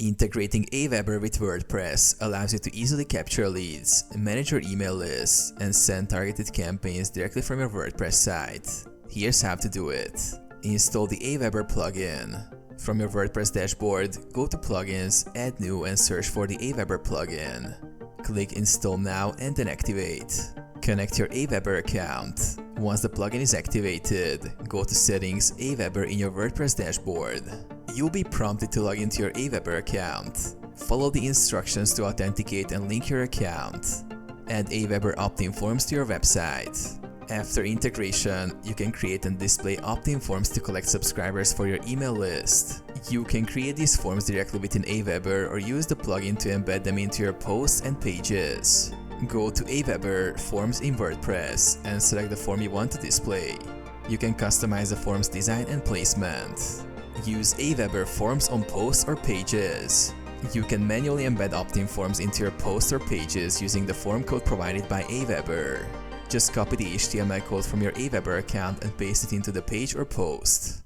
Integrating AWeber with WordPress allows you to easily capture leads, manage your email list, and send targeted campaigns directly from your WordPress site. Here's how to do it. Install the AWeber plugin. From your WordPress dashboard, go to Plugins, Add New, and search for the AWeber plugin. Click Install Now and then Activate. Connect your AWeber account. Once the plugin is activated, go to Settings, AWeber in your WordPress dashboard. You'll be prompted to log into your AWeber account. Follow the instructions to authenticate and link your account. Add AWeber opt-in forms to your website. After integration, you can create and display opt-in forms to collect subscribers for your email list. You can create these forms directly within AWeber or use the plugin to embed them into your posts and pages. Go to AWeber Forms in WordPress and select the form you want to display. You can customize the form's design and placement. Use AWeber Forms on posts or pages. You can manually embed opt-in forms into your posts or pages using the form code provided by AWeber. Just copy the HTML code from your AWeber account and paste it into the page or post.